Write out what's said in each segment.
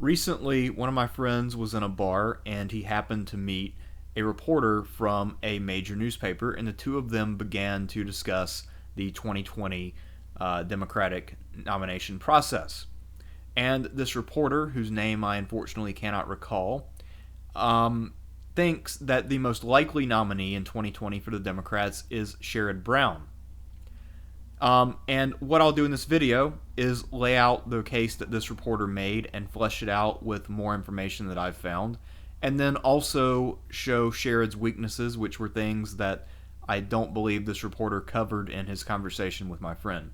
Recently, one of my friends was in a bar and he happened to meet a reporter from a major newspaper, and the two of them began to discuss the 2020 Democratic nomination process. And this reporter, whose name I unfortunately cannot recall, thinks that the most likely nominee in 2020 for the Democrats is Sherrod Brown. And what I'll do in this video is lay out the case that this reporter made and flesh it out with more information that I've found, and then also show Sherrod's weaknesses, which were things that I don't believe this reporter covered in his conversation with my friend.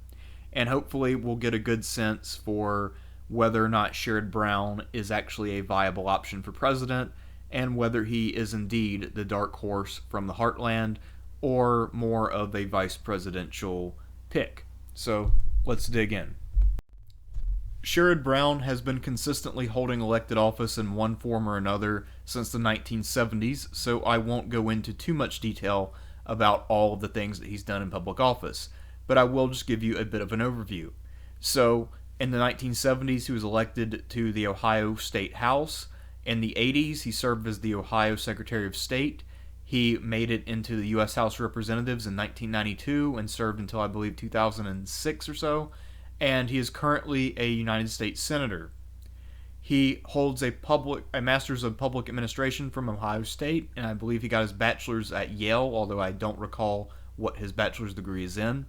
And hopefully we'll get a good sense for whether or not Sherrod Brown is actually a viable option for president, and whether he is indeed the dark horse from the Heartland, or more of a vice presidential pick. So let's dig in. Sherrod Brown has been consistently holding elected office in one form or another since the 1970s, so I won't go into too much detail about all of the things that he's done in public office, but I will just give you a bit of an overview. So, in the 1970s, he was elected to the Ohio State House. In the 80s, he served as the Ohio Secretary of State. He made it into the U.S. House of Representatives in 1992 and served until, I believe, 2006 or so. And he is currently a United States Senator. He holds a Master's of Public Administration from Ohio State, and I believe he got his bachelor's at Yale, although I don't recall what his bachelor's degree is in.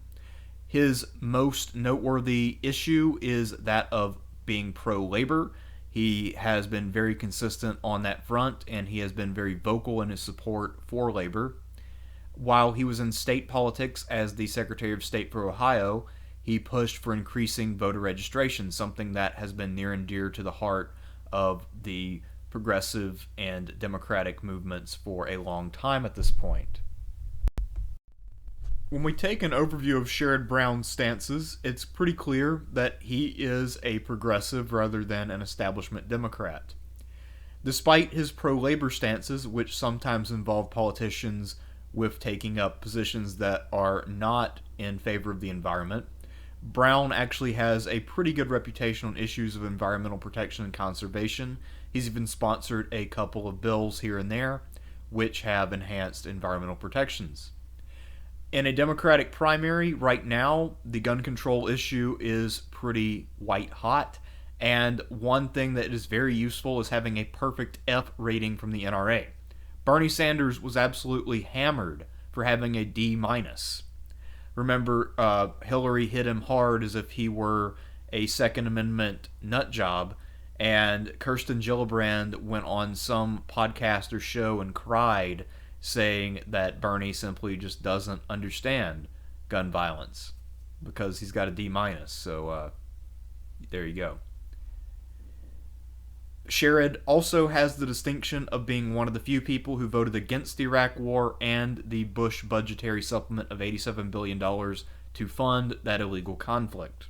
His most noteworthy issue is that of being pro-labor. He has been very consistent on that front, and he has been very vocal in his support for labor. While he was in state politics as the Secretary of State for Ohio, he pushed for increasing voter registration, something that has been near and dear to the heart of the progressive and democratic movements for a long time at this point. When we take an overview of Sherrod Brown's stances, it's pretty clear that he is a progressive rather than an establishment Democrat. Despite his pro-labor stances, which sometimes involve politicians with taking up positions that are not in favor of the environment, Brown actually has a pretty good reputation on issues of environmental protection and conservation. He's even sponsored a couple of bills here and there which have enhanced environmental protections. In a Democratic primary right now, the gun control issue is pretty white hot, and one thing that is very useful is having a perfect F rating from the NRA. Bernie Sanders was absolutely hammered for having a D-. Remember, Hillary hit him hard as if he were a Second Amendment nut job, and Kirsten Gillibrand went on some podcast or show and cried, saying that Bernie simply just doesn't understand gun violence because he's got a D-. So there you go. Sherrod also has the distinction of being one of the few people who voted against the Iraq War and the Bush budgetary supplement of $87 billion to fund that illegal conflict.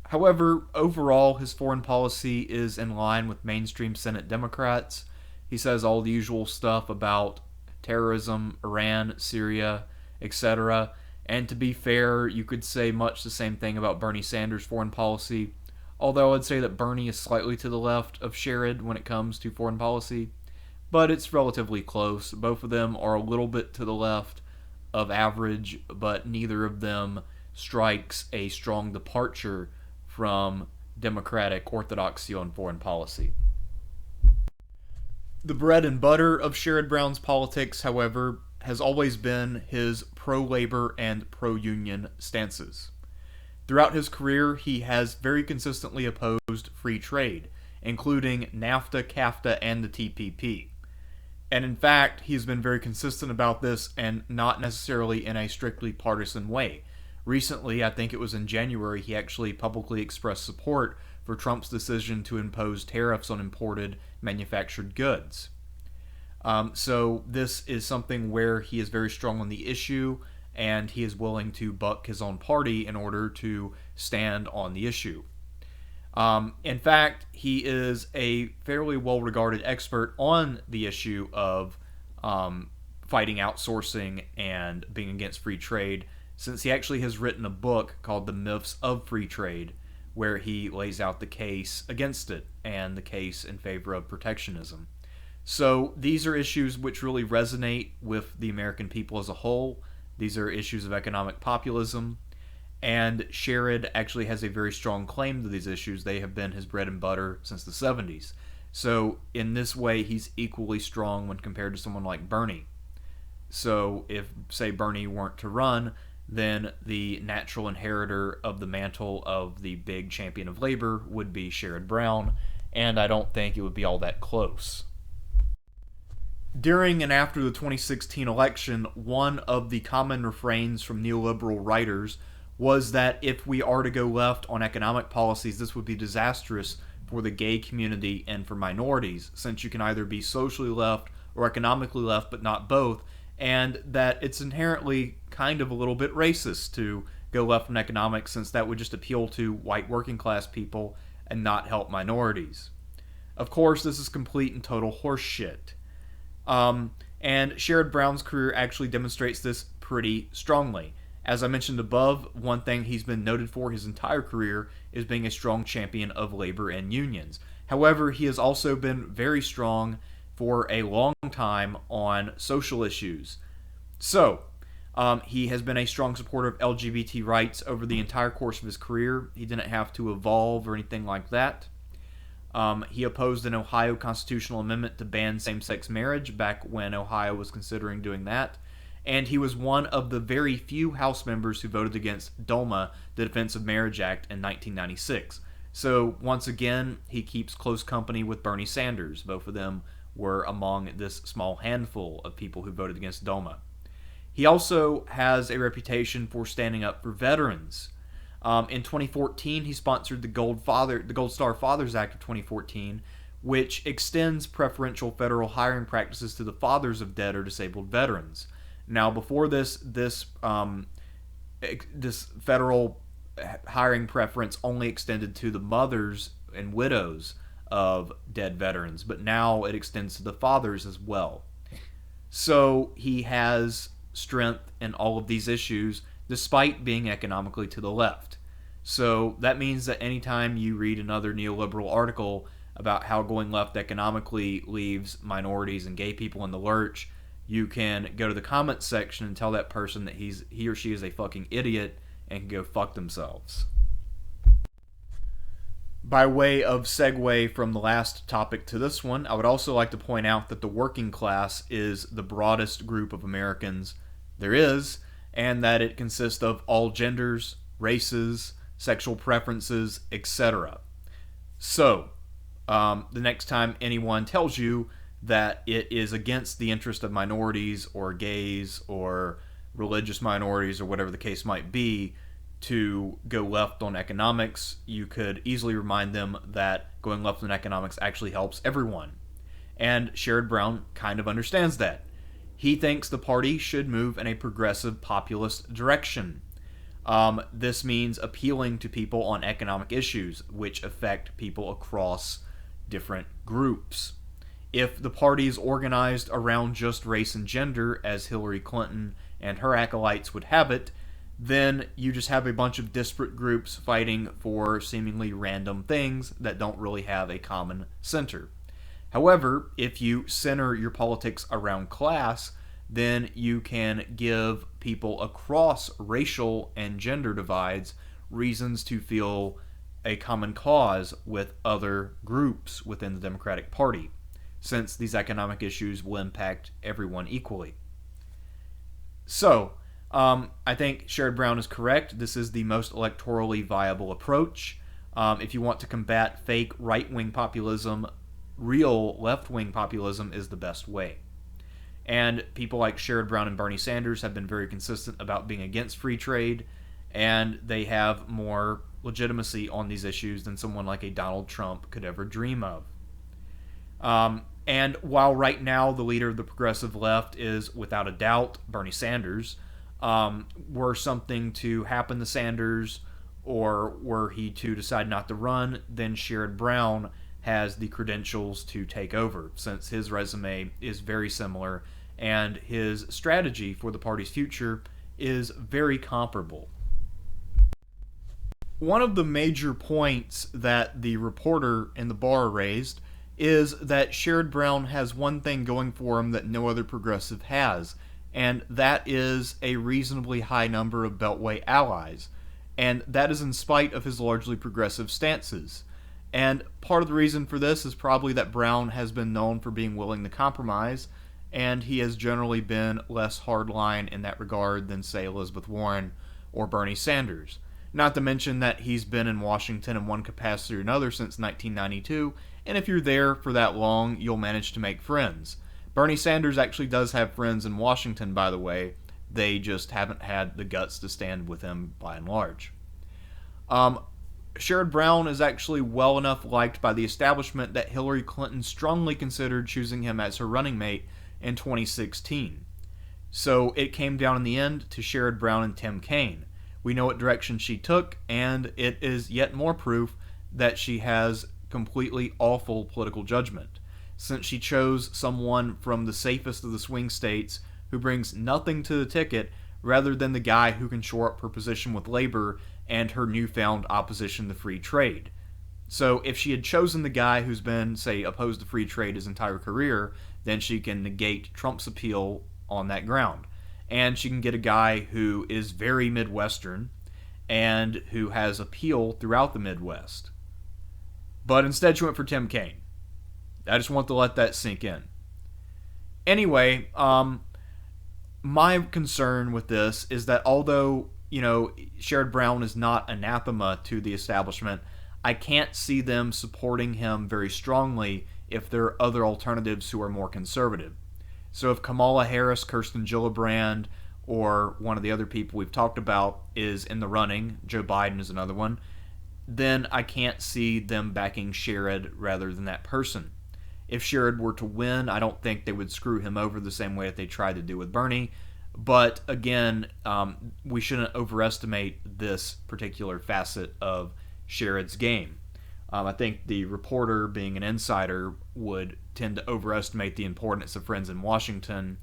However, overall, his foreign policy is in line with mainstream Senate Democrats. He says all the usual stuff about terrorism, Iran, Syria, etc. And to be fair, you could say much the same thing about Bernie Sanders' foreign policy, although I'd say that Bernie is slightly to the left of Sherrod when it comes to foreign policy, but it's relatively close. Both of them are a little bit to the left of average, but neither of them strikes a strong departure from democratic orthodoxy on foreign policy. The bread and butter of Sherrod Brown's politics, however, has always been his pro-labor and pro-union stances. Throughout his career, he has very consistently opposed free trade, including NAFTA, CAFTA, and the TPP. And in fact, he's been very consistent about this, and not necessarily in a strictly partisan way. Recently, I think it was in January, he actually publicly expressed support for Trump's decision to impose tariffs on imported manufactured goods. So this is something where he is very strong on the issue, and he is willing to buck his own party in order to stand on the issue. In fact, he is a fairly well-regarded expert on the issue of fighting outsourcing and being against free trade, since he actually has written a book called The Myths of Free Trade, where he lays out the case against it and the case in favor of protectionism. So these are issues which really resonate with the American people as a whole. These are issues of economic populism, and Sherrod actually has a very strong claim to these issues. They have been his bread and butter since the 70s. So in this way, he's equally strong when compared to someone like Bernie. So if, say, Bernie weren't to run, then the natural inheritor of the mantle of the big champion of labor would be Sherrod Brown, and I don't think it would be all that close. During and after the 2016 election, one of the common refrains from neoliberal writers was that if we are to go left on economic policies, this would be disastrous for the gay community and for minorities, since you can either be socially left or economically left, but not both, and that it's inherently kind of a little bit racist to go left on economics, since that would just appeal to white working class people and not help minorities. Of course, this is complete and total horseshit. And Sherrod Brown's career actually demonstrates this pretty strongly. As I mentioned above, one thing he's been noted for his entire career is being a strong champion of labor and unions. However, he has also been very strong for a long time on social issues. So, he has been a strong supporter of LGBT rights over the entire course of his career. He didn't have to evolve or anything like that. He opposed an Ohio constitutional amendment to ban same-sex marriage back when Ohio was considering doing that. And he was one of the very few House members who voted against DOMA, the Defense of Marriage Act, in 1996. So, once again, he keeps close company with Bernie Sanders. Both of them were among this small handful of people who voted against DOMA. He also has a reputation for standing up for veterans. In 2014, he sponsored the Gold Star Fathers Act of 2014, which extends preferential federal hiring practices to the fathers of dead or disabled veterans. Now, before this federal hiring preference only extended to the mothers and widows of dead veterans, but now it extends to the fathers as well. So he has strength in all of these issues, despite being economically to the left. So that means that anytime you read another neoliberal article about how going left economically leaves minorities and gay people in the lurch, you can go to the comments section and tell that person that he or she is a fucking idiot and can go fuck themselves. By way of segue from the last topic to this one, I would also like to point out that the working class is the broadest group of Americans there is, and that it consists of all genders, races, sexual preferences, etc. So, the next time anyone tells you that it is against the interest of minorities or gays or religious minorities or whatever the case might be to go left on economics, you could easily remind them that going left on economics actually helps everyone. And Sherrod Brown kind of understands that. He thinks the party should move in a progressive populist direction. This means appealing to people on economic issues, which affect people across different groups. If the party is organized around just race and gender, as Hillary Clinton and her acolytes would have it, then you just have a bunch of disparate groups fighting for seemingly random things that don't really have a common center. However, if you center your politics around class, then you can give people across racial and gender divides reasons to feel a common cause with other groups within the Democratic Party, since these economic issues will impact everyone equally. So, I think Sherrod Brown is correct. This is the most electorally viable approach. If you want to combat fake right-wing populism, real left-wing populism is the best way. And people like Sherrod Brown and Bernie Sanders have been very consistent about being against free trade, and they have more legitimacy on these issues than someone like a Donald Trump could ever dream of. And while right now the leader of the progressive left is, without a doubt, Bernie Sanders, were something to happen to Sanders, or were he to decide not to run, then Sherrod Brown has the credentials to take over, since his resume is very similar and his strategy for the party's future is very comparable. One of the major points that the reporter in the bar raised is that Sherrod Brown has one thing going for him that no other progressive has, and that is a reasonably high number of Beltway allies. And that is in spite of his largely progressive stances. And part of the reason for this is probably that Brown has been known for being willing to compromise, and he has generally been less hardline in that regard than, say, Elizabeth Warren or Bernie Sanders. Not to mention that he's been in Washington in one capacity or another since 1992, and if you're there for that long, you'll manage to make friends. Bernie Sanders actually does have friends in Washington, by the way. They just haven't had the guts to stand with him by and large. Sherrod Brown is actually well enough liked by the establishment that Hillary Clinton strongly considered choosing him as her running mate in 2016. So it came down in the end to Sherrod Brown and Tim Kaine. We know what direction she took, and it is yet more proof that she has completely awful political judgment, since she chose someone from the safest of the swing states who brings nothing to the ticket rather than the guy who can shore up her position with labor and her newfound opposition to free trade. So if she had chosen the guy who's been, say, opposed to free trade his entire career, then she can negate Trump's appeal on that ground. And she can get a guy who is very Midwestern and who has appeal throughout the Midwest. But instead she went for Tim Kaine. I just want to let that sink in. Anyway, my concern with this is that although, Sherrod Brown is not anathema to the establishment, I can't see them supporting him very strongly if there are other alternatives who are more conservative. So if Kamala Harris, Kirsten Gillibrand, or one of the other people we've talked about is in the running, Joe Biden is another one, then I can't see them backing Sherrod rather than that person. If Sherrod were to win, I don't think they would screw him over the same way that they tried to do with Bernie. But again, we shouldn't overestimate this particular facet of Sherrod's game. I think the reporter, being an insider, would tend to overestimate the importance of friends in Washington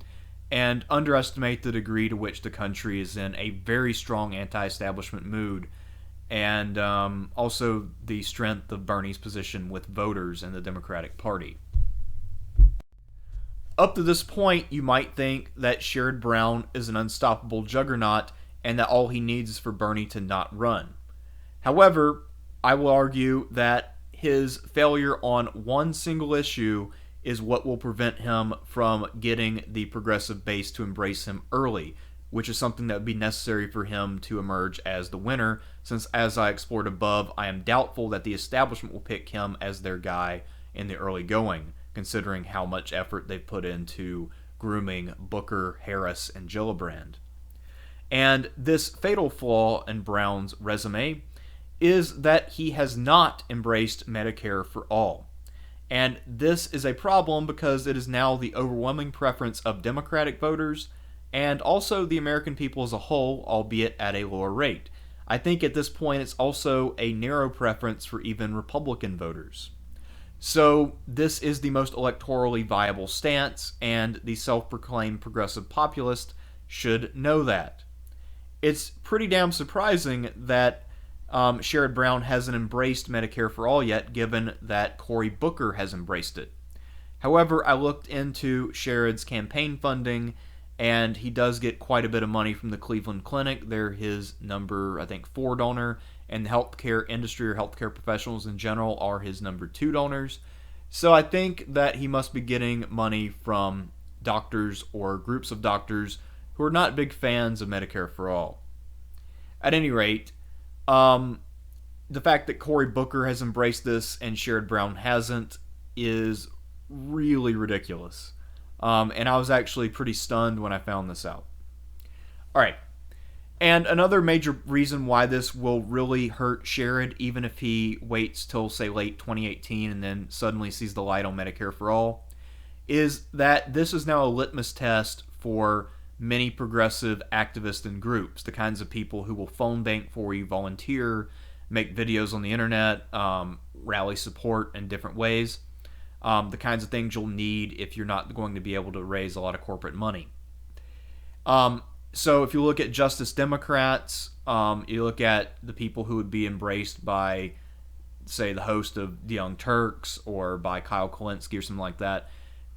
and underestimate the degree to which the country is in a very strong anti-establishment mood, and also the strength of Bernie's position with voters in the Democratic Party. Up to this point, you might think that Sherrod Brown is an unstoppable juggernaut and that all he needs is for Bernie to not run. However, I will argue that his failure on one single issue is what will prevent him from getting the progressive base to embrace him early, which is something that would be necessary for him to emerge as the winner, since, as I explored above, I am doubtful that the establishment will pick him as their guy in the early going, considering how much effort they've put into grooming Booker, Harris, and Gillibrand. And this fatal flaw in Brown's resume is that he has not embraced Medicare for all. And this is a problem because it is now the overwhelming preference of Democratic voters and also the American people as a whole, albeit at a lower rate. I think at this point it's also a narrow preference for even Republican voters. So this is the most electorally viable stance, and the self-proclaimed progressive populist should know that. It's pretty damn surprising that Sherrod Brown hasn't embraced Medicare for All yet, given that Cory Booker has embraced it. However, I looked into Sherrod's campaign funding, and he does get quite a bit of money from the Cleveland Clinic. They're his number, I think, 4 donor, and the healthcare industry or healthcare professionals in general are his number 2 donors. So I think that he must be getting money from doctors or groups of doctors who are not big fans of Medicare for All. At any rate, the fact that Cory Booker has embraced this and Sherrod Brown hasn't is really ridiculous. And I was actually pretty stunned when I found this out. Alright. And another major reason why this will really hurt Sherrod, even if he waits till, say, late 2018 and then suddenly sees the light on Medicare for All, is that this is now a litmus test for many progressive activists and groups, the kinds of people who will phone bank for you, volunteer, make videos on the internet, rally support in different ways, the kinds of things you'll need if you're not going to be able to raise a lot of corporate money. So if you look at Justice Democrats, You look at the people who would be embraced by, say, the host of The Young Turks or by Kyle Kulinski or something like that.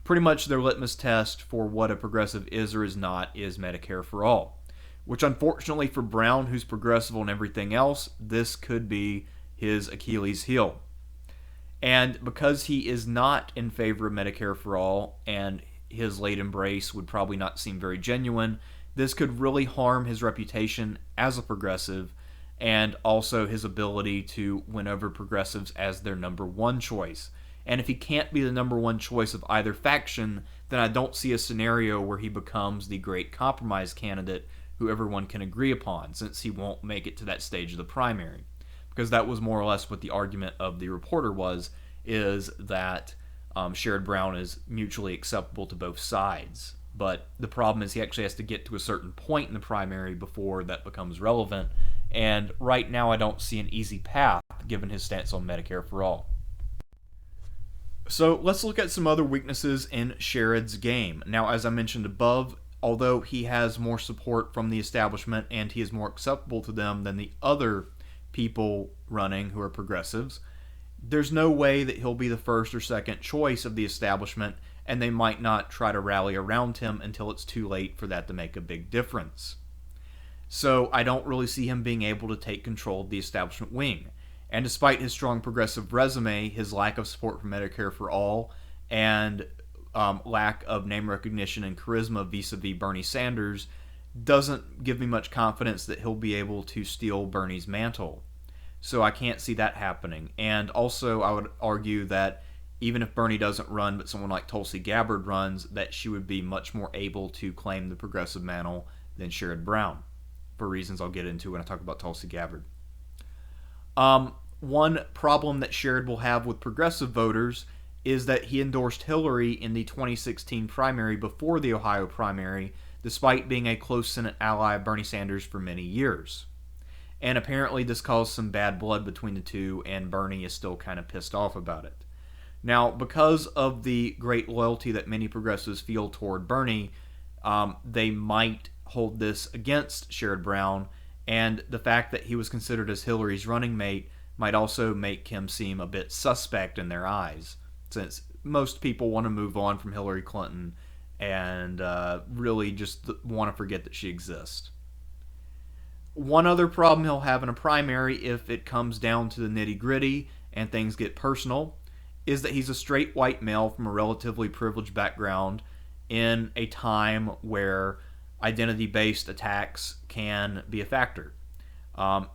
Pretty much their litmus test for what a progressive is or is not is Medicare for All. Which, unfortunately for Brown, who's progressive on everything else, this could be his Achilles heel. And because he is not in favor of Medicare for All, and his late embrace would probably not seem very genuine, this could really harm his reputation as a progressive, and also his ability to win over progressives as their number one choice. And if he can't be the number one choice of either faction, then I don't see a scenario where he becomes the great compromise candidate who everyone can agree upon, since he won't make it to that stage of the primary. Because that was more or less what the argument of the reporter was, is that Sherrod Brown is mutually acceptable to both sides. But the problem is he actually has to get to a certain point in the primary before that becomes relevant. And right now I don't see an easy path, given his stance on Medicare for All. So let's look at some other weaknesses in Sherrod's game. Now, as I mentioned above, although he has more support from the establishment and he is more acceptable to them than the other people running who are progressives, there's no way that he'll be the first or second choice of the establishment, and they might not try to rally around him until it's too late for that to make a big difference. So I don't really see him being able to take control of the establishment wing. And despite his strong progressive resume, his lack of support for Medicare for All, and lack of name recognition and charisma vis-a-vis Bernie Sanders doesn't give me much confidence that he'll be able to steal Bernie's mantle. So I can't see that happening. And also I would argue that even if Bernie doesn't run, but someone like Tulsi Gabbard runs, that she would be much more able to claim the progressive mantle than Sherrod Brown, for reasons I'll get into when I talk about Tulsi Gabbard. One problem that Sherrod will have with progressive voters is that he endorsed Hillary in the 2016 primary before the Ohio primary, despite being a close Senate ally of Bernie Sanders for many years. And apparently this caused some bad blood between the two, and Bernie is still kind of pissed off about it. Now, because of the great loyalty that many progressives feel toward Bernie, they might hold this against Sherrod Brown, and the fact that he was considered as Hillary's running mate might also make him seem a bit suspect in their eyes, since most people want to move on from Hillary Clinton and really just want to forget that she exists. One other problem he'll have in a primary, if it comes down to the nitty-gritty and things get personal, is that he's a straight white male from a relatively privileged background in a time where identity-based attacks can be a factor.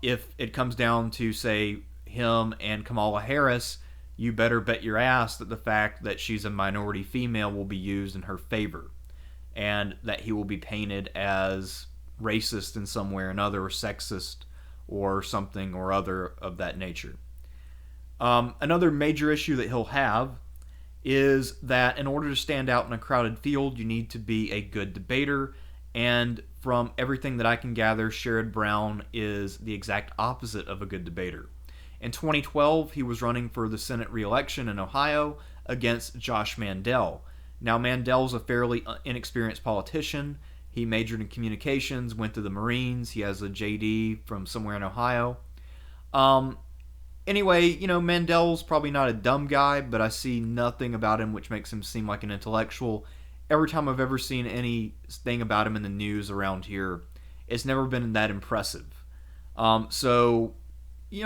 If it comes down to, say, him and Kamala Harris, you better bet your ass that the fact that she's a minority female will be used in her favor, and that he will be painted as racist in some way or another, or sexist, or something or other of that nature. Another major issue that he'll have is that in order to stand out in a crowded field, you need to be a good debater, and from everything that I can gather, Sherrod Brown is the exact opposite of a good debater. In 2012, he was running for the Senate re-election in Ohio against Josh Mandel. Now, Mandel's a fairly inexperienced politician. He majored in communications, went to the Marines. He has a JD from somewhere in Ohio. Anyway, Mandel's probably not a dumb guy, but I see nothing about him which makes him seem like an intellectual. Every time I've ever seen anything about him in the news around here, it's never been that impressive.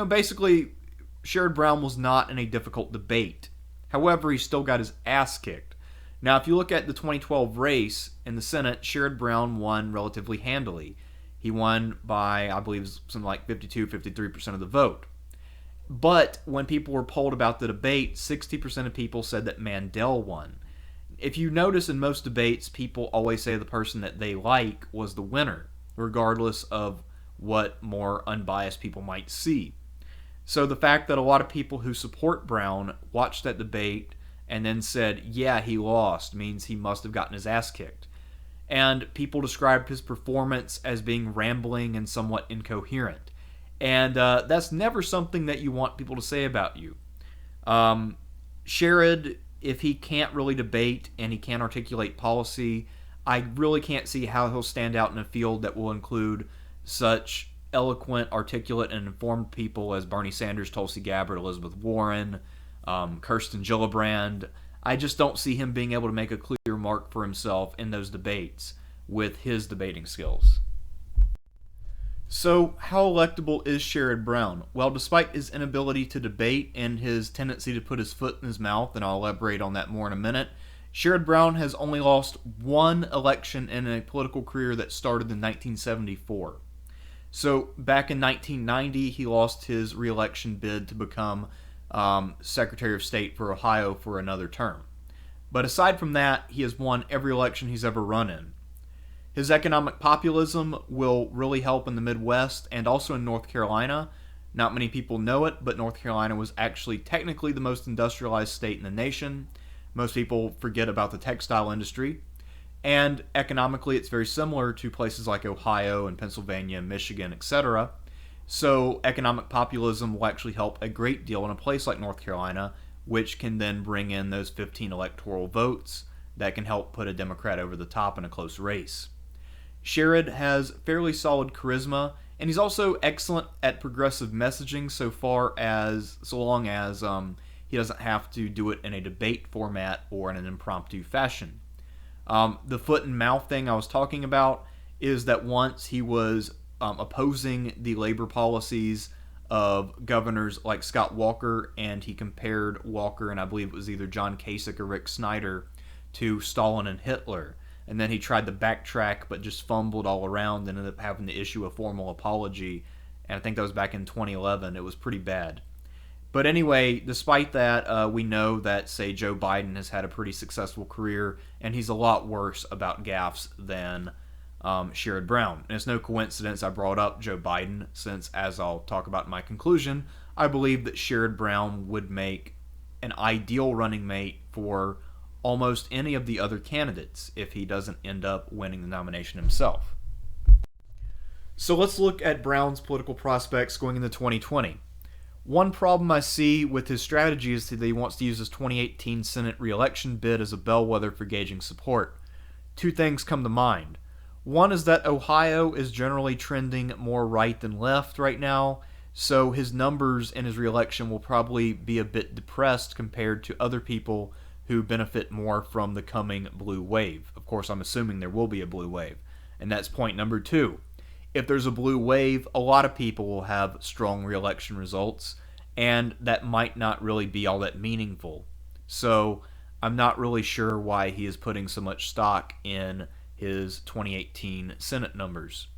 Basically, Sherrod Brown was not in a difficult debate. However, he still got his ass kicked. Now, if you look at the 2012 race in the Senate, Sherrod Brown won relatively handily. He won by, I believe, something like 52-53% of the vote. But when people were polled about the debate, 60% of people said that Mandel won. If you notice in most debates, people always say the person that they like was the winner, regardless of what more unbiased people might see. So the fact that a lot of people who support Brown watched that debate and then said, yeah, he lost, means he must have gotten his ass kicked. And people described his performance as being rambling and somewhat incoherent. And that's never something that you want people to say about you. Sherrod, if he can't really debate and he can't articulate policy, I really can't see how he'll stand out in a field that will include such eloquent, articulate, and informed people as Bernie Sanders, Tulsi Gabbard, Elizabeth Warren, Kirsten Gillibrand. I just don't see him being able to make a clear mark for himself in those debates with his debating skills. So, how electable is Sherrod Brown? Well, despite his inability to debate and his tendency to put his foot in his mouth, and I'll elaborate on that more in a minute, Sherrod Brown has only lost one election in a political career that started in 1974. So, back in 1990, he lost his re-election bid to become Secretary of State for Ohio for another term. But aside from that, he has won every election he's ever run in. His economic populism will really help in the Midwest and also in North Carolina. Not many people know it, but North Carolina was actually technically the most industrialized state in the nation. Most people forget about the textile industry. And economically, it's very similar to places like Ohio and Pennsylvania, Michigan, etc. So economic populism will actually help a great deal in a place like North Carolina, which can then bring in those 15 electoral votes that can help put a Democrat over the top in a close race. Sherrod has fairly solid charisma, and he's also excellent at progressive messaging so long as he doesn't have to do it in a debate format or in an impromptu fashion. The foot and mouth thing I was talking about is that once he was opposing the labor policies of governors like Scott Walker, and he compared Walker and I believe it was either John Kasich or Rick Snyder to Stalin and Hitler. And then he tried to backtrack but just fumbled all around and ended up having to issue a formal apology. And I think that was back in 2011. It was pretty bad. But anyway, despite that, we know that, say, Joe Biden has had a pretty successful career, and he's a lot worse about gaffes than Sherrod Brown. And it's no coincidence I brought up Joe Biden, since, as I'll talk about in my conclusion, I believe that Sherrod Brown would make an ideal running mate for almost any of the other candidates if he doesn't end up winning the nomination himself. So let's look at Brown's political prospects going into 2020. One problem I see with his strategy is that he wants to use his 2018 Senate re-election bid as a bellwether for gauging support. Two things come to mind. One is that Ohio is generally trending more right than left right now, so his numbers in his re-election will probably be a bit depressed compared to other people who benefit more from the coming blue wave. Of course, I'm assuming there will be a blue wave. And that's point number two. If there's a blue wave, a lot of people will have strong re-election results, and that might not really be all that meaningful. So I'm not really sure why he is putting so much stock in his 2018 Senate numbers.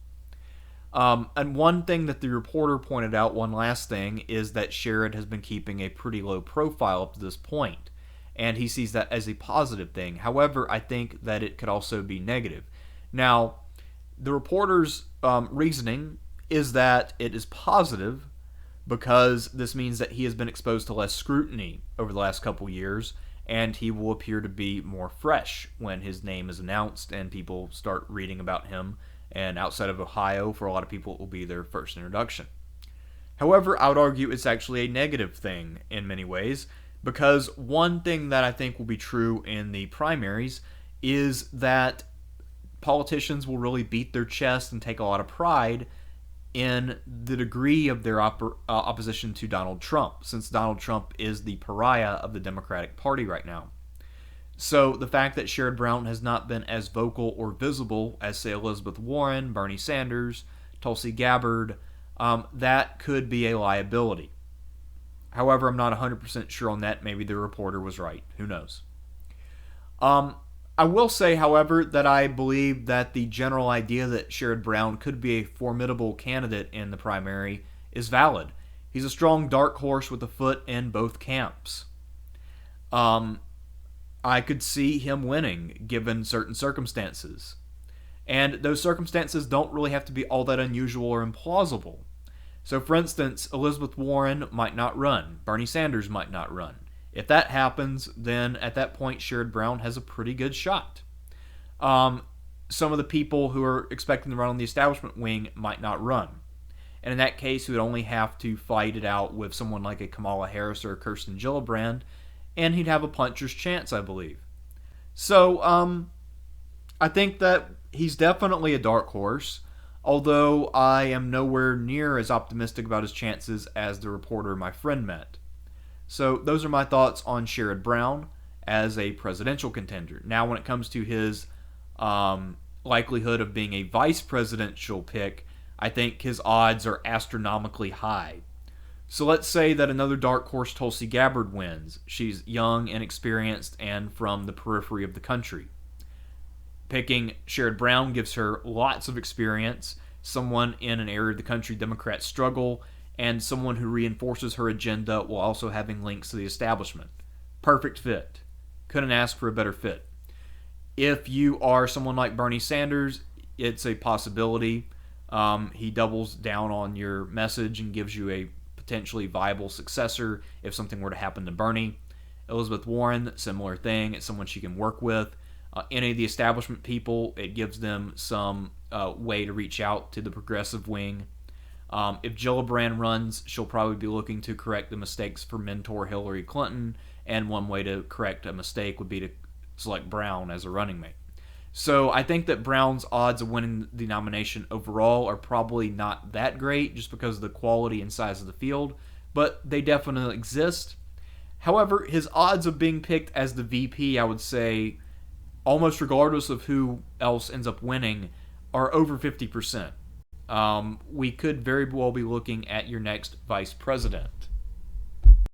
And one thing that the reporter pointed out, one last thing, is that Sherrod has been keeping a pretty low profile up to this point. And he sees that as a positive thing. However, I think that it could also be negative. Now, the reporter's reasoning is that it is positive because this means that he has been exposed to less scrutiny over the last couple years, and he will appear to be more fresh when his name is announced and people start reading about him. And outside of Ohio, for a lot of people, it will be their first introduction. However, I would argue it's actually a negative thing in many ways, because one thing that I think will be true in the primaries is that politicians will really beat their chest and take a lot of pride in the degree of their opposition to Donald Trump, since Donald Trump is the pariah of the Democratic Party right now. So the fact that Sherrod Brown has not been as vocal or visible as, say, Elizabeth Warren, Bernie Sanders, Tulsi Gabbard, that could be a liability. However, I'm not 100% sure on that. Maybe the reporter was right. Who knows? I will say, however, that I believe that the general idea that Sherrod Brown could be a formidable candidate in the primary is valid. He's a strong dark horse with a foot in both camps. I could see him winning given certain circumstances. And those circumstances don't really have to be all that unusual or implausible. So, for instance, Elizabeth Warren might not run. Bernie Sanders might not run. If that happens, then at that point, Sherrod Brown has a pretty good shot. Some of the people who are expecting to run on the establishment wing might not run. And in that case, he would only have to fight it out with someone like a Kamala Harris or a Kirsten Gillibrand, and he'd have a puncher's chance, I believe. So, I think that he's definitely a dark horse. although I am nowhere near as optimistic about his chances as the reporter my friend met. So those are my thoughts on Sherrod Brown as a presidential contender. Now, when it comes to his likelihood of being a vice presidential pick, I think his odds are astronomically high. So let's say that another dark horse, Tulsi Gabbard, wins. She's young, inexperienced, and from the periphery of the country. Picking Sherrod Brown gives her lots of experience, someone in an area of the country Democrats struggle, and someone who reinforces her agenda while also having links to the establishment. Perfect fit. Couldn't ask for a better fit. If you are someone like Bernie Sanders, it's a possibility. He doubles down on your message and gives you a potentially viable successor if something were to happen to Bernie. Elizabeth Warren, similar thing. It's someone she can work with. Any of the establishment people, it gives them some way to reach out to the progressive wing. If Gillibrand runs, she'll probably be looking to correct the mistakes for mentor Hillary Clinton, and one way to correct a mistake would be to select Brown as a running mate. So I think that Brown's odds of winning the nomination overall are probably not that great just because of the quality and size of the field, but they definitely exist. However, his odds of being picked as the VP, I would say, almost regardless of who else ends up winning, are over 50%. We could very well be looking at your next vice president.